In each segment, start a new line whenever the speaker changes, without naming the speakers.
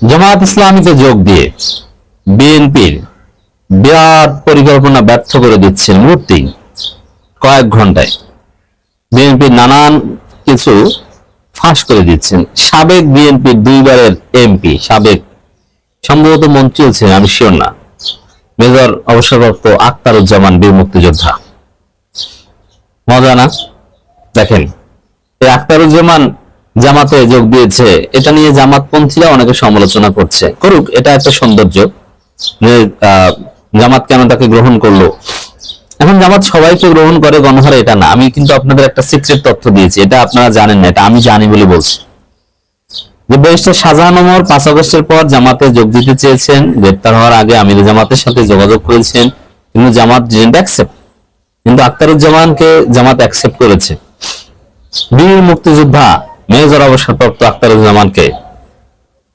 জামায়াত ইসলামীতে যোগ দিয়ে বিএনপির বিরাট পরিকল্পনা ব্যর্থ করে দিচ্ছেন মুহূর্তেই, কয়েক ঘন্টায় বিএনপির নানান কিছু ফাঁস করে দিচ্ছেন। সাবেক বিএনপির দুইবারের এমপি, সাবেক সম্ভবত মন্ত্রীও ছিলেন, আমি শিওর না, মেজর অবসরপ্রাপ্ত আখতারুজ্জামান বীর মুক্তিযোদ্ধা। মজা না? দেখেন, এই আখতারুজ্জামান জামাতে যোগ দিয়েছে, এটা নিয়ে জামাতপন্থীরা অনেকে সমালোচনা করছে। করুক, এটা একটা সৌন্দর্য যে জামাত কেন তাকে গ্রহণ করলো। এখন জামাত সবাইকে গ্রহণ করে গণহারে, এটা না। আমি কিন্তু আপনাদের একটা সিক্রেট তথ্য দিয়েছি, এটা আপনারা জানেন না, এটা আমি জানি বলে বলছি। যে ব্যারিস্টার শাহজাহান ওমর 5 আগস্টের পর জামাতে যোগ দিতে চেয়েছেন, গ্রেপ্তার হওয়ার আগে আমির জামাতের সাথে যোগাযোগ করেছেন, কিন্তু জামাত ডিডন্ট অ্যাকসেপ্ট। কিন্তু আখতারুজ্জামানকে জামাত অ্যাকসেপ্ট করেছে। বীর মুক্তিযোদ্ধা মেজর অবসরপ্রাপ্ত আখতারুজ্জামানকে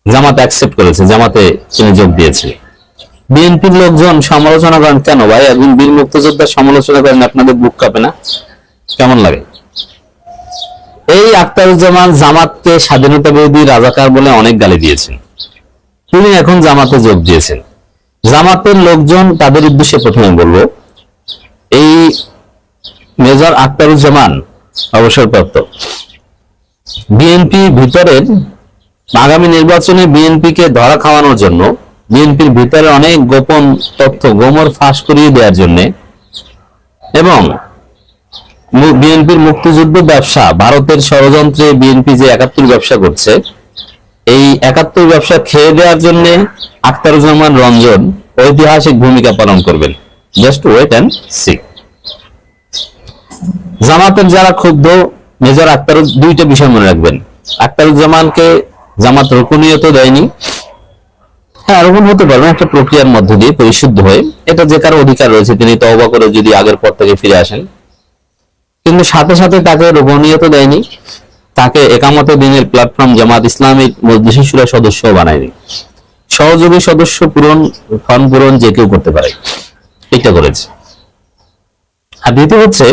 জামাত অ্যাকসেপ্ট করেছে, জামাতে তিনি যোগ দিয়েছে। বিএনপির লোকজন সমালোচনা করেন, কেন ভাই একজন বীর মুক্তিযোদ্ধা সমালোচনা করেন, আপনাদের বুক কাঁপে না? কেমন লাগে? এই আখতারুজ্জামান জামাতকে স্বাধীনতা বিরোধী রাজাকার বলে অনেক গালি দিয়েছেন, তিনি এখন জামাতে যোগ দিয়েছেন। জামাতের লোকজন, তাদের উদ্দেশ্যে প্রথমে বলবো, এই মেজর আখতারুজ্জামান অবসরপ্রাপ্ত বিএনপি ভিতরের আগামী নির্বাচনে বিএনপিকে ধরা খাওয়ানোর জন্য, বিএনপির ভিতরে অনেক গোপন তথ্য গোমর ফাঁস করিয়ে দেওয়ার জন্য এবং বিএনপির মুক্তিযুদ্ধ ব্যবসা, ভারতের ষড়যন্ত্রে বিএনপি যে 71 ব্যবসা করছে, এই 71 ব্যবসা খেয়ে দেওয়ার জন্য আখতারুজ্জামান রঞ্জন ঐতিহাসিক ভূমিকা পালন করবেন। Just wait and see. জামাতের যারা ক্ষুব্ধ, মেজর দুইটা বিষয় মনে রাখবেন। আখতারুজ্জামানকে জামাত রুকনিয়ত দেয়নি। হ্যাঁ, রোপণ হতে পারবেন একটা প্রক্রিয়ার মধ্য দিয়ে পরিশুদ্ধ হয়ে, এটা যে কারো অধিকার রয়েছে, তিনি তওবা করে যদি আগের পর থেকে ফিরে আসেন। কিন্তু সাথে সাথে তাকে রোপণীয়তা দেয়নি, তাকে একামত দিনের প্ল্যাটফর্ম জামাত ইসলামী মজলিস শুরা সদস্য বানায়নি। সহযোগী সদস্য ফর্ম পূরণ যে কেউ করতে পারে, এটা করেছে। আর দ্বিতীয় হচ্ছে,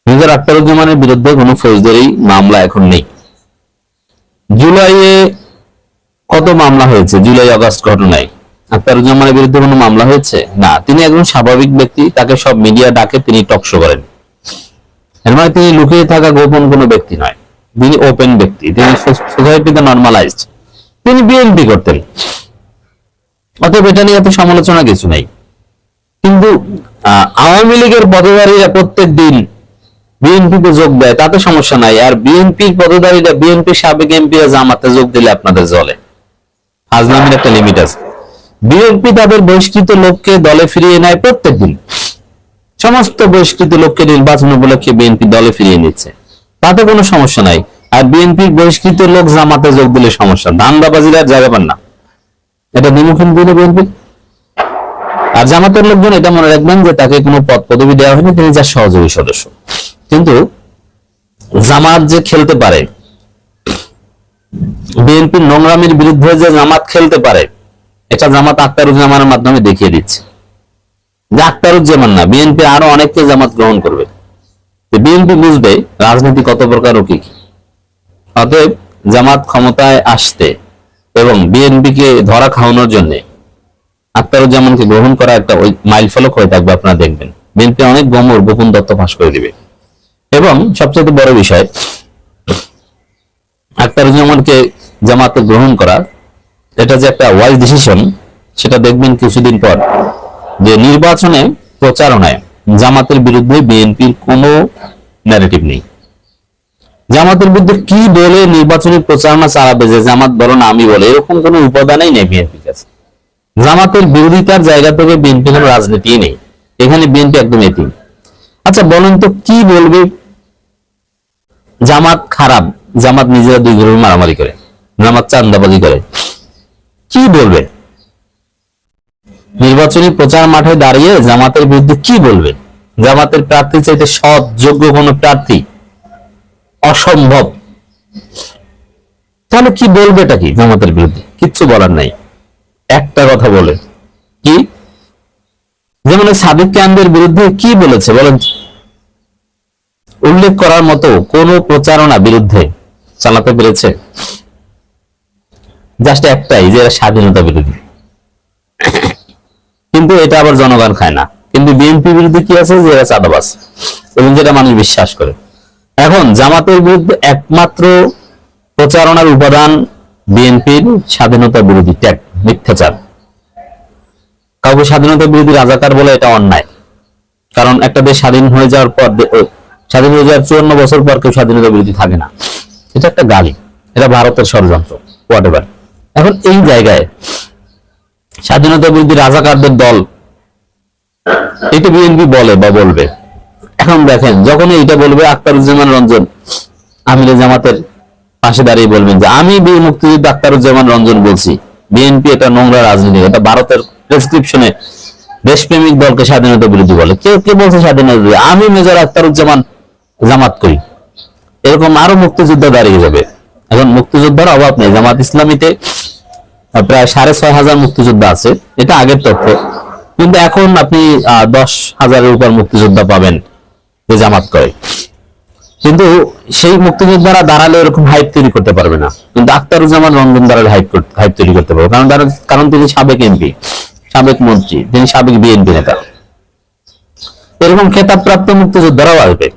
মেজর আখতারুজ্জামানের বিরুদ্ধে কোনো ফৌজদারি মামলা এখন নেই। জুলাইয়ে কত মামলা হয়েছে? জুলাই আগস্ট ঘটনায় আখতারুজ্জামানের বিরুদ্ধে কোনো মামলা হয়েছে না। তিনি একজন স্বাভাবিক ব্যক্তি, তাকে সব মিডিয়া ডাকে, তিনি টকশো করেন। এর মানে তিনি লুকিয়ে থাকা গোপন কোনো ব্যক্তি নয়, তিনি ওপেন ব্যক্তি, তিনি সোসাইটিতে নর্মালাইজড, তিনি বিএনপি করতেন। অতএব এটা নিয়ে এত সমালোচনা কিছু নাই। কিন্তু আওয়ামী লীগের পদধারীরা প্রত্যেক দিন বিএনপিতে যোগ দেয়, তাতে সমস্যা নাই। আর বিএনপির পদধারীরা, বিএনপির সাবেক এমপিরা জামাতে যোগ দিলে আপনাদের জলে। ফাজলামির একটা লিমিট আছে। বিএনপি তাদের বহিষ্কৃত লোককে দলে ফিরিয়ে নেয় প্রত্যেক দিন। সমস্ত বহিষ্কৃত লোককে নির্বাচন উপলক্ষে বিএনপি দলে ফিরিয়ে নিচ্ছে, তাতে কোনো সমস্যা নাই। আর বিএনপির বহিষ্কৃত লোক জামাতে যোগ দিলে সমস্যা। ধান্দাবাজির আর জায়গা পান না, এটা দ্বিমুখী বিএনপি। আর জামাতের লোকজন এটা মনে রাখবেন যে তাকে কোনো পদ পদবি দেওয়া হয়নি, তিনি যার সহযোগী সদস্য। কিন্তু জামাত যে খেলতে পারে, বিএনপির নোংরামির বিরুদ্ধে যে জামাত খেলতে পারে, এটা জামাত আখতারুজ্জামানের মাধ্যমে দেখিয়ে দিচ্ছে। যে আখতারুজ্জামান না, বিএনপি আরো অনেককে জামাত গ্রহণ করবে। বিএনপি বুঝবে রাজনীতি কত প্রকার ও কি। অতএব জামাত ক্ষমতায় আসতে এবং বিএনপিকে ধরা খাওয়ানোর জন্য আখতারুজ্জামানকে গ্রহণ করা একটা ওই মাইল ফলক হয়ে থাকবে। আপনারা দেখবেন বিএনপি অনেক গোপন তথ্য ফাঁস করে দিবে। এবং সবচেয়ে বড় বিষয়, আখতারুজ্জামানকে জামাতে গ্রহণ করা, এটা যে একটা ওয়াইজ ডিসিশন, সেটা দেখবেন কিছুদিন পর, যে নির্বাচনে প্রচারণায় জামাতের বিরুদ্ধে বিএনপির কোনো ন্যারেটিভ নেই। জামাতের বিরুদ্ধে কি বলে নির্বাচনী প্রচারণা চালাবে, যে জামাত বলো না আমি বলে, এরকম কোনো উপাদানই নেই বিএনপির কাছে। জামাতের বিরোধিতার জায়গা থেকে বিএনপি কোনো রাজনীতি নেই, এখানে বিএনপি একদম এতিম। আচ্ছা বলেন তো, কি বলবে? জামাত খারাপ, জামাত নিজেরা দুই গ্রুপে মারামারি করে, জামাত চান্দাবাজি করে, কি বলবে? নির্বাচনী প্রচার মাঠে দাঁড়িয়ে জামাতের বিরুদ্ধে কি বলবে? জামাতের প্রার্থী চাইতে সৎ যোগ্য কোন প্রার্থী অসম্ভব। তাহলে কি বলবেটা কি জামাতের বিরুদ্ধে? কিচ্ছু বলার নাই। একটা কথা বলে কি, যেমন সাদিক কায়েমের বিরুদ্ধে কি বলেছে বলেন? উল্লেখ করার মতো কোন প্রচারণা বিরুদ্ধে চালাতে পেরেছে? জাস্ট একটাই, যে এরা স্বাধীনতা বিরোধী। কিন্তু এটা আবার জনগণ খায় না। কিন্তু বিএনপি বিরুদ্ধে কি আছে, যে এরা চাঁদাবাজ, এবং যেটা মানুষ বিশ্বাস করে। এখন জামাতের বিরুদ্ধে একমাত্র প্রচারণার উপাদান বিএনপির স্বাধীনতা বিরোধী ট্যাগ, মিথ্যাচার। কাউকে স্বাধীনতা বিরোধী রাজাকার বলে এটা অন্যায়। কারণ একটা দেশ স্বাধীন হয়ে যাওয়ার পর, স্বাধীন হয়ে যাওয়ার 54 বছর পর কেউ স্বাধীনতা বিরোধী থাকে না। এটা একটা গালি, এটা ভারতের ষড়যন্ত্র, হোয়াটএভার। এখন এই জায়গায় স্বাধীনতা বিরোধী রাজাকারদের দল, এটা বিএনপি বলে বা বলবে। এখন দেখেন, যখন এইটা বলবে আখতারুজ্জামান রঞ্জন আমিরে জামাতের পাশে দাঁড়িয়ে বলবেন যে আমি বীর মুক্তিযোদ্ধা আখতারুজ্জামান রঞ্জন বলছি, বিএনপি এটা নোংরা রাজনীতি, এটা ভারতের প্রেসক্রিপশনে দেশপ্রেমিক দলকে স্বাধীনতা বিরোধী বলে। কেউ কে বলছে স্বাধীনতা বিরোধী? আমি মেজর আখতারুজ্জামান জামাত করি, এরকম আরো মুক্তিযোদ্ধা দাঁড়িয়ে যাবে। এখন মুক্তিযোদ্ধার অভাব নেই, জামাত ইসলামীতে প্রায় 6,500 মুক্তিযোদ্ধা আছে, এটা আগের তথ্য। কিন্তু এখন আপনি 10,000-এর উপর মুক্তিযোদ্ধা পাবেন যে জামাত করে। কিন্তু সেই মুক্তিযোদ্ধারা দাঁড়ালে এরকম হাইপ তৈরি করতে পারবে না, কিন্তু আখতারুজ্জামান রঞ্জন দাঁড়ালে হাইপ তৈরি করতে পারবে। কারণ তিনি সাবেক এমপি, সাবেক মন্ত্রী, তিনি সাবেক বিএনপি নেতা। এরকম খেতাবপ্রাপ্ত মুক্তিযোদ্ধারাও আসবে,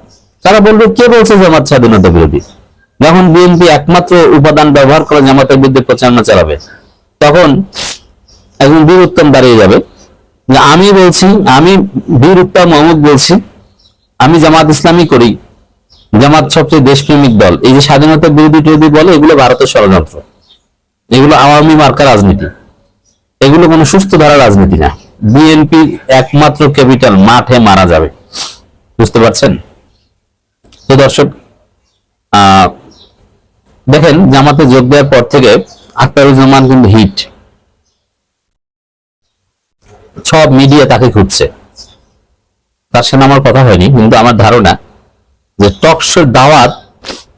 তারা বলবে কে বলছে জামাত স্বাধীনতা বিরোধী। যখন বিএনপি একমাত্র উপাদান ব্যবহার করে জামাতের বিরুদ্ধে প্রচারণা চালাবে, তখন একজন বীর উত্তম দাঁড়িয়ে যাবে যে আমি বলছি, আমি বীর উত্তম মোহাম্মদ বলছি, আমি জামাত ইসলামী করি, জামাত সবচেয়ে দেশপ্রেমিক দল। এই যে স্বাধীনতা বিরোধী টিরোধী বলে, এগুলো ভারতের ষড়যন্ত্র, এগুলো আওয়ামী মার্কা রাজনীতি, এগুলো কোনো সুস্থ ধারা রাজনীতি না। বিএনপি একমাত্র ক্যাপিটাল মাঠে মারা যাবে, বুঝতে পারছেন? তো দর্শক, দেখেন জামাতে যোগ দেওয়ার পর থেকে আখতারুজ্জামান কিন্তু হিট, সব মিডিয়া তাকে খুঁজছে। তার সাথে আমার কথা হয়নি, কিন্তু আমার ধারণা যে টক শো দাওয়াত,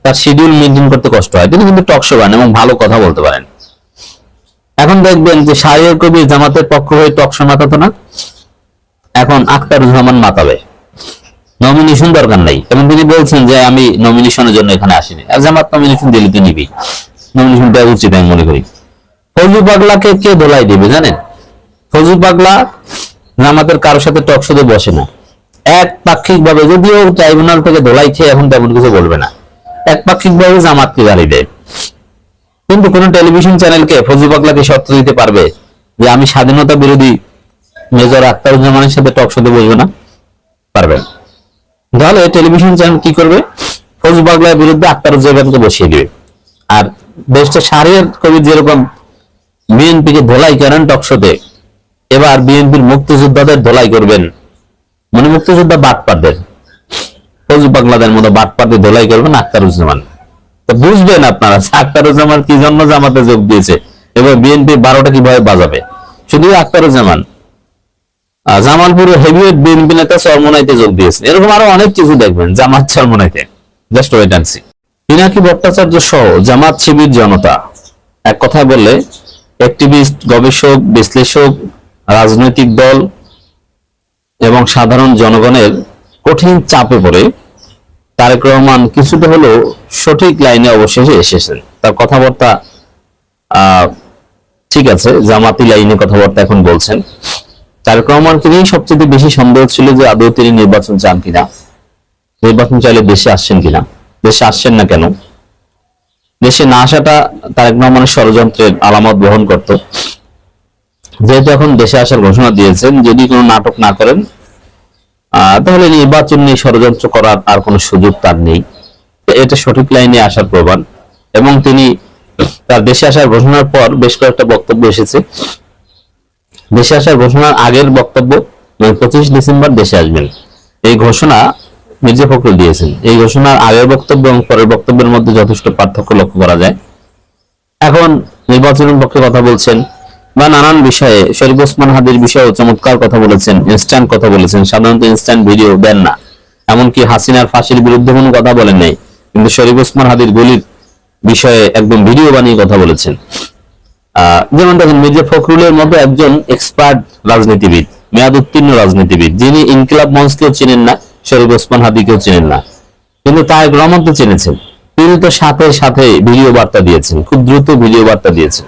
তার শিডিউল মেনটেন করতে কষ্ট হয়, তিনি কিন্তু টক শো বান এবং ভালো কথা বলতে পারেন। এখন দেখবেন যে শাহরিয়ার কবির জামাতের পক্ষ হয়ে টক শো মাতাতো না, এখন আখতারুজ্জামান মাতাবে। নমিনেশন দরকার নাই, এবং তিনি বলছেন যে আমি নমিনেশনের জন্য এখানে আসিনি। আর জামাত নমিনেশন দিলে তো নিবি, নমিনেশন দেওয়া উচিত আমি মনে করি। ফজলু পাগলাকে কে ধোলাই দেবে জানেন? ফজলু পাগলা জামাতের কারোর সাথে টক শোতে বসে না। একপাক্ষিক ভাবে, যদিও ট্রাইব্যুনাল থেকে ধোলাই খেয়ে এখন তেমন কিছু বলবে না, একপাক্ষিক ভাবে জামাতকে গালি দেয়। কিন্তু কোন টেলিভিশন চ্যানেলকে ফজলু পাগলাকে শর্ত দিতে পারবে যে আমি স্বাধীনতা বিরোধী মেজর আখতারুজ্জামানের সাথে টক শোতে বসবো না? পারবে। তাহলে টেলিভিশন চ্যানেল কি করবে? ফজলু পাগলার বিরুদ্ধে আখতারুজ্জামানকে বসিয়ে দিবে। আর দেশটা শাহরিয়ার কবির যেরকম বিএনপিকে ধোলাই করেন টক শোতে, এবার বিএনপির মুক্তিযোদ্ধাদের ধোলাই করবেন, মানে মুক্তিযোদ্ধা বাটপারদের, ফজলু পাগলাদের মতো বাটপারদের ধোলাই করবেন আখতারুজ্জামান। তো বুঝবেন আপনারা আখতারুজ্জামান কি জন্য জামাতে যোগ দিয়েছে এবং বিএনপি 12টা কিভাবে বাজাবে। শুধু আখতারুজ্জামান, জামালপুরে হেভিওয়েট বিএনপি নেতা চরমোনাইতে যোগ দিয়েছে, এরকম আরো অনেক কিছু দেখবেন জামাত চরমোনাইতে। Just wait and see. Pinaki Bhattacharya সহ জামাত শিবির জনতা, এক কথায় বললে অ্যাক্টিভিস্ট, গবেষক, বিশ্লেষক, রাজনৈতিক দল এবং সাধারণ জনগণের কঠিন চাপে পড়ে তারেক রহমান কিছুটা হলেও সঠিক লাইনে অবশেষে এসেছেন। তার কথাবার্তা ঠিক আছে, জামাতি লাইনে কথাবার্তা এখন বলছেন। তারেক রহমানকে নিয়ে সবচেয়ে বেশি সন্দেহ ছিল যে আদৌ তিনি নির্বাচন চান কিনা, নির্বাচন চাইলে দেশে আসছেন কিনা, দেশে আসছেন না কেন। দেশে না আসাটা তারেক রহমানের ষড়যন্ত্রের আলামত বহন করত। যেহেতু এখন দেশে আসার ঘোষণা দিয়েছেন, যদি কোনো নাটক না করেন তাহলে নির্বাচন নিয়ে ষড়যন্ত্র করার আর কোনো সুযোগ তার নেই। এটা সঠিক লাইনে আসার প্রমাণ। এবং তিনি তার দেশে আসার ঘোষণার পর বেশ কয়েকটা বক্তব্য এসেছে। দেশে আসার ঘোষণার আগের বক্তব্য, 25 ডিসেম্বর দেশে আসবেন, এই ঘোষণা মির্জা ফখরুল দিয়েছেন। এই ঘোষণার আগের বক্তব্য এবং পরের বক্তব্যের মধ্যে যথেষ্ট পার্থক্য লক্ষ্য করা যায়। এখন নির্বাচনের পক্ষে কথা বলছেন বা নানান বিষয়ে, শরীফ ওসমান হাদির বিষয়েও চমৎকার কথা বলেছেন, ইনস্ট্যান্ট কথা বলেছেন। সাধারণত ইনস্ট্যান্ট ভিডিও দেন না, এমনকি হাসিনার ফাঁসির বিরুদ্ধে কোনো কথা বলেন নাই, কিন্তু শরীফ ওসমান হাদির গুলির বিষয়ে একদম ভিডিও বানিয়ে কথা বলেছেন। যেমন দেখেন, মির্জা ফখরুলের মতো একজন এক্সপার্ট রাজনীতিবিদ, মেয়াদ উত্তীর্ণ রাজনীতিবিদ, যিনি ইনকিলাব মঞ্চকেও চিনেন না, শরীফ ওসমান হাদিকেও চিনেন না, কিন্তু তারেক রহমান তো চিনেছেন। তিনি তো সাথে সাথে ভিডিও বার্তা দিয়েছেন, খুব দ্রুত ভিডিও বার্তা দিয়েছেন।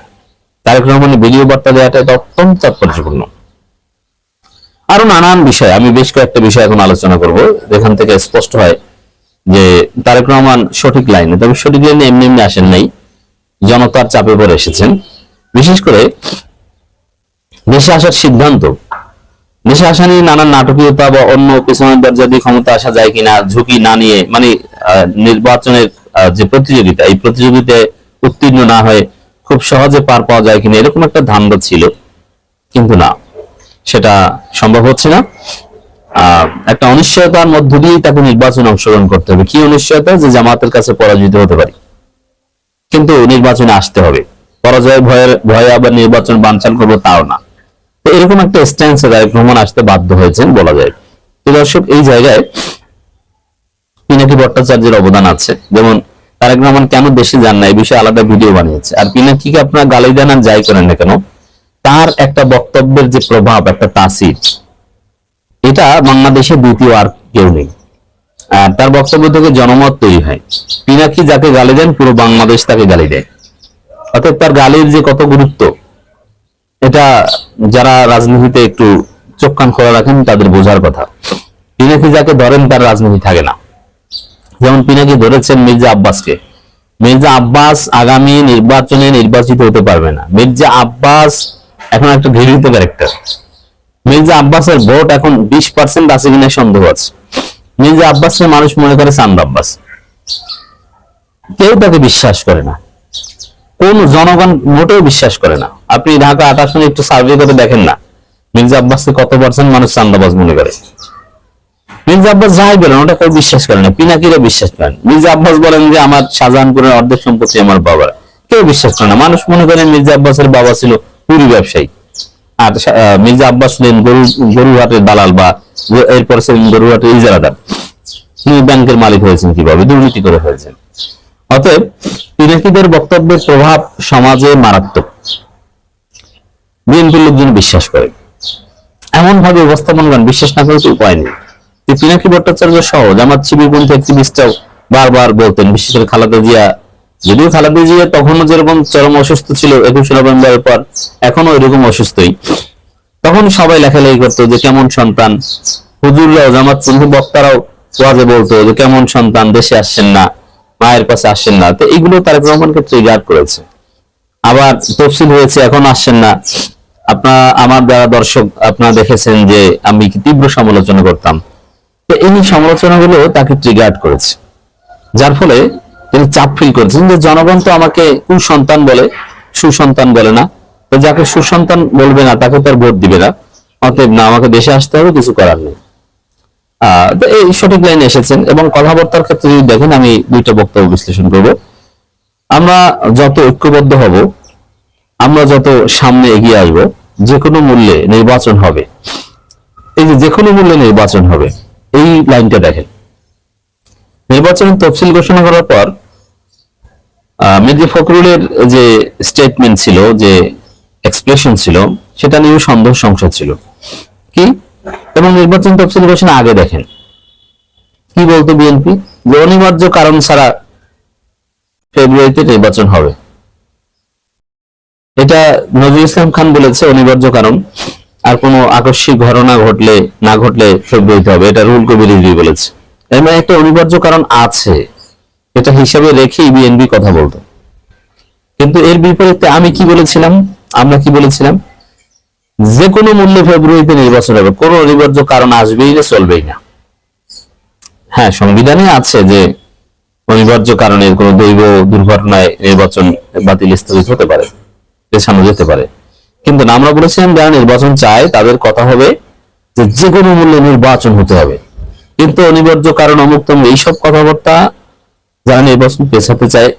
তারেক রহমানের ভিডিও বার্তা দেওয়াটা এটা অত্যন্ত তাৎপর্যপূর্ণ। আরো নানান বিষয়, আমি বেশ কয়েকটা বিষয় এখন আলোচনা করব, যেখান থেকে স্পষ্ট হয় যে তারেক রহমান সঠিক লাইনে, তবে সঠিক লাইনে এমনি এমনি আসেন নাই, জনতার চাপে পড়ে এসেছেন। বিশেষ করে দেশে আসার সিদ্ধান্ত, দেশে আসা নিয়ে নানান নাটকীয়তা বা অন্য পেছনের দরজা দিয়ে ক্ষমতা আসা যায় কিনা ঝুঁকি না নিয়ে, মানে নির্বাচনের যে প্রতিযোগিতা, এই প্রতিযোগিতায় উত্তীর্ণ না হয়ে খুব সহজে পার পাওয়া যায় কিনা, এরকম একটা ধান্দা ছিল। কিন্তু না, সেটা সম্ভব হচ্ছে না। একটা অনিশ্চয়তার মধ্য দিয়েই তাকে নির্বাচনে অংশগ্রহণ করতে হবে। কি অনিশ্চয়তা? যে জামাতের কাছে পরাজিত হতে পারি, কিন্তু নির্বাচনে আসতে হবে। পরাজয় ভয়ে আবার নির্বাচন বানচাল করবো তাও না। তো এরকম একটা স্ট্যান্সে তারেক রহমান আসতে বাধ্য হয়েছেন বলা যায়। তো দর্শক, এই জায়গায় পিনাকি ভট্টাচার্যের অবদান আছে। যেমন তারেক রহমান কেন দেশে যান না, এই বিষয়ে আলাদা ভিডিও বানিয়েছে। আর পিনাকিকে আপনারা গালি দেন আর যাই করেন না কেন, তার একটা বক্তব্যের যে প্রভাব, একটা তাসির, এটা বাংলাদেশে দ্বিতীয় আর কেউ নেই। আর তার বক্তব্য থেকে জনমত তৈরি হয়। পিনাকি যাকে গালি দেন, পুরো বাংলাদেশ তাকে গালি দেয়। অর্থাৎ তার গালির যে কত গুরুত্ব, এটা যারা রাজনীতিতে একটু চোখ কান খোলা রাখেন তাদের বোঝার কথা। পিনাকি যাকে ধরেন তার রাজনীতি থাকে না। যেমন পিনাকি ধরেছেন মির্জা আব্বাসকে। মির্জা আব্বাস আগামী নির্বাচনে নির্বাচিত হতে পারবে না। মির্জা আব্বাস এখন একটা ঘৃণিত ক্যারেক্টার। মির্জা আব্বাসের ভোট এখন 20% আছে কিনা সন্দেহ আছে। মির্জা আব্বাসকে মানুষ মনে করে চান্দ আব্বাস, কেউ তাকে বিশ্বাস করে না, কোন জনগণ মোটেও বিশ্বাস করে না। আপনি ঢাকা 8 আসনে একটু সার্ভে করে দেখেন না, মির্জা আব্বাসকে কত পার্সেন্ট মানুষ চান্দাবাজ মনে করে। মির্জা আব্বাস যাই বলেন ওটা কেউ বিশ্বাস করে না, পিনাকিরা বিশ্বাস করেন। মির্জা আব্বাস বলেন যে আমার শাহজাহানপুরের অর্ধেক সম্পত্তি আমার বাবার, কেউ বিশ্বাস করে না। মানুষ মনে করেন মির্জা আব্বাসের বাবা ছিল পুরি ব্যবসায়ী, আর মির্জা আব্বাস ছিলেন গরুহাটের দালাল, বা এরপর ছিলেন গরুহাটের ইজারাদার। তিনি ব্যাংকের মালিক হয়েছেন কিভাবে? দুর্নীতি করে হয়েছেন। অতএব পিনাকিদের বক্তব্যের প্রভাব সমাজে মারাত্মক। বিএনপির লোকজন বিশ্বাস করে, এমন ভাবে উপস্থাপন করেন, বিশ্বাস না করে তো উপায় নেই। পিনাকি ভট্টাচার্য সহ জামাত শিবিরপন্থী অ্যাক্টিভিস্টরাও বারবার বলতেন, বিশেষ করে খালেদা জিয়া, যদিও খালেদা জিয়া তখনও যেরকম চরম অসুস্থ ছিল 21 নভেম্বরের পর, এখনো এরকম অসুস্থই, তখন সবাই লেখালেখি করতো যে কেমন সন্তান। হুজুররাও, জামাতপন্থী বক্তারাও ওয়াজে বলতো যে কেমন সন্তান, দেশে আসছেন না, মায়ের কাছে আসছেন না। তো এইগুলো তারেক রহমানকে ট্রিগার করেছে। আবার তফসিল হয়েছে, এখন আসছেন না। আমার যারা দর্শক আপনারা দেখেছেন যে আমি তীব্র সমালোচনা করতাম, তো এই সমালোচনাগুলো তাকে ট্রিগার করেছে, যার ফলে তিনি চাপ ফিল করেছেন যে জনগণ তো আমাকে কুসন্তান বলে, সুসন্তান বলে না। তো যাকে সুসন্তান বলবে না তাকে তার ভোট দিবে না। অতএব না, আমাকে দেশে আসতে হবে, কিছু করার নেই। তো এই সঠিক লাইনে এসেছেন। এবং কথাবার্তার ক্ষেত্রে যদি দেখেন, আমি দুইটা বক্তব্য বিশ্লেষণ করব। আমরা যত ঐক্যবদ্ধ হব, আমরা যত সামনে এগিয়ে আসব, যে কোনো মূল্যে নির্বাচন হবে। এই যে কোনো মূল্যে নির্বাচন হবে, এই লাইনটা দেখেন। নির্বাচনের তফসিল ঘোষণা করার পর মির্জা ফখরুলের যে স্টেটমেন্ট ছিল, যে এক্সপ্রেশন ছিল, সেটা নিয়ে সন্দেহ সংশয় ছিল কি। এবং নির্বাচন তফসিল ঘোষণা আগে দেখেন কি বলতো বিএনপি, যে অনিবার্য কারণ ছাড়া ফেব্রুয়ারিতে নির্বাচন হবে। এটা নজরুল ইসলাম খান বলেছে অনিবার্য কারণ, আর কোনো আকস্মিক ঘটনা ঘটলে না ঘটলে ফেব্রুয়ারিতে হবে, এটা রুহুল কবির রিজভী বলেছে। এর মানে একটা অনিবার্য কারণ আছে, এটা হিসাবে রেখেই বিএনপি কথা বলতো। কিন্তু এর বিপরীতে আমি কি বলেছিলাম, আমরা কি বলেছিলাম, যে কোনো মূল্যে ফেব্রুয়ারিতে নির্বাচন হবে, কোনো অনিবার্য কারণ আসবেই না, চলবেই না। হ্যাঁ, সংবিধানে আছে যে অনিবার্য কারণে কোনো দৈব দুর্ঘটনায় নির্বাচন বাতিল স্থগিত হতে পারে, পেছানো যেতে পারে। কিন্তু আমরা বলেছিলাম যারা নির্বাচন চায় তাদের কথা হবে যে কোনো মূল্যে নির্বাচন হতে হবে। কিন্তু অনিবার্য কারণ অমুক তমুক এইসব কথাবার্তা যারা নির্বাচন পেছাতে চায়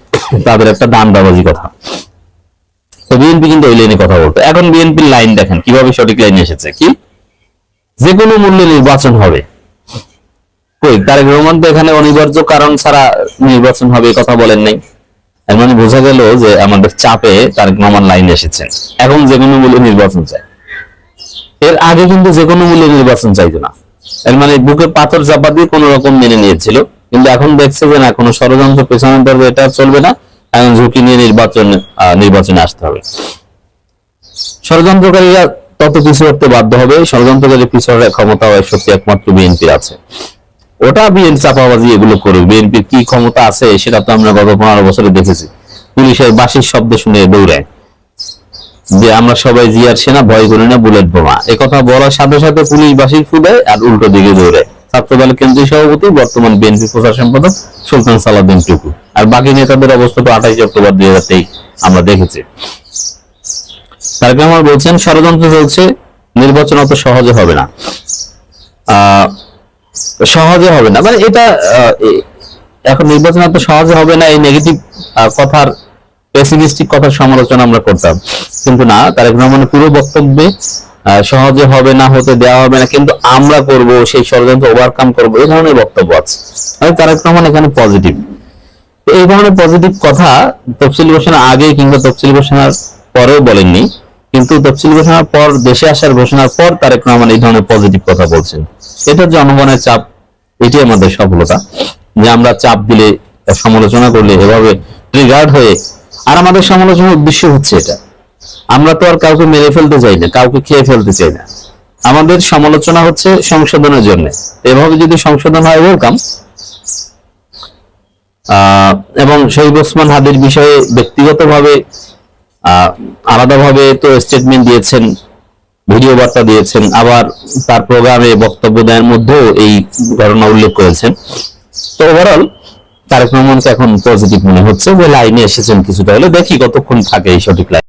তাদের একটা দান্দাবাজি কথা। তো বিএনপি কিন্তু ওই লাইনে কথা বলতো। এখন বিএনপির লাইন দেখেন কিভাবে সঠিক লাইনে এসেছে, কি যে কোনো মূল্যে নির্বাচন হবে। কই, তারেক রহমান তো এখানে অনিবার্য কারণ ছাড়া নির্বাচন হবে কথা বলেন নাই। এর মানে বোঝা গেল যে আমাদের চাপে তারেক রহমান লাইনে এসেছেন। এখন যে কোনো মূল্যে নির্বাচন চায়, এর আগে কিন্তু যে কোনো মূল্যে নির্বাচন চাইতো না। এর মানে বুকে পাথর চাপা দিয়ে কোন রকম মেনে নিয়েছিল। কিন্তু এখন দেখছে যে না, কোনো ষড়যন্ত্র পেছনের দরজা এটা চলবে না, এখন ঝুঁকি নিয়ে নির্বাচনে আসতে হবে। ষড়যন্ত্রকারীরা তত পিছু হতে বাধ্য হবে। ষড়যন্ত্রকারী পিছু হওয়ার ক্ষমতা হয় সত্যি একমাত্র বিএনপি আছে। ওটা বিএনপি চাপাবাজি এগুলো করুক, বিএনপির কি ক্ষমতা আছে সেটা তো আমরা গত 15 বছরে দেখেছি। পুলিশের বাঁশির শব্দ শুনে দৌড়ায় যে আমরা সবাই জিয়ার সেনা, ভয় করি না বুলেট বোমা। একথা বলার সাথে সাথে পুলিশ বাঁশির ফুদায় আর উল্টো দিকে দৌড়ায়। ছাত্রদলের কেন্দ্রীয় সভাপতি বর্তমান বিএনপি প্রচার সম্পাদক সুলতান সালাউদ্দিন টুকু। আর বাকি নেতাদের অবস্থা তো 28 অক্টোবর 2023 আমরা দেখেছি। তারেক রহমান বলছেন ষড়যন্ত্র চলছে, নির্বাচন অত সহজে হবে না। সহজে হবে না মানে এটা এখন নির্বাচন এত সহজে হবে না, এই নেগেটিভ কথার, পেসিমিস্টিক কথার সমালোচনা আমরা করতাম, কিন্তু না, তারেক রহমানের পুরো বক্তব্যে সহজে হবে না, হতে দেওয়া হবে না, কিন্তু আমরা করব, সেই ষড়যন্ত্র ওভারকাম করব, এই ধরনের বক্তব্য আছে। তারেক রহমান এখানে পজিটিভ। এই ধরনের পজিটিভ কথা তফসিল ঘোষণার আগে কিংবা তফসিল ঘোষণার পরেও বলেননি, কিন্তু তফসিল ঘোষণার পর, দেশে আসার ঘোষণার পর তারেক রহমান এই ধরনের পজিটিভ কথা বলছেন। এটা জনগণের চাপ, এটি আমাদের সফলতা যে আমরা চাপ দিলে, সমালোচনা করলে এভাবে ট্রিগার্ড হয়ে, আর আমাদের সমালোচনার উদ্দেশ্য হচ্ছে এটা, আমরা তো আর কাউকে মেরে ফেলতে চাই না, কাউকে খেয়ে ফেলতে চাই না, আমাদের সমালোচনা হচ্ছে সংশোধনের জন্য। এভাবে যদি সংশোধন হয় ওয়েলকাম। এবং শহীদ ওসমান হাদির বিষয়ে ব্যক্তিগতভাবে আলাদাভাবে তো স্টেটমেন্ট দিয়েছেন, ভিডিও বার্তা দিয়েছেন, আবার তার প্রোগ্রামে বক্তব্য দেওয়ার মধ্যেও এই ঘটনা উল্লেখ করেছেন। তো ওভারঅল তারেক রহমানকে এখন পজিটিভ মনে হচ্ছে যে লাইনে এসেছেন কিছুটা হলে। দেখি কতক্ষণ থাকে এই সঠিক লাইন।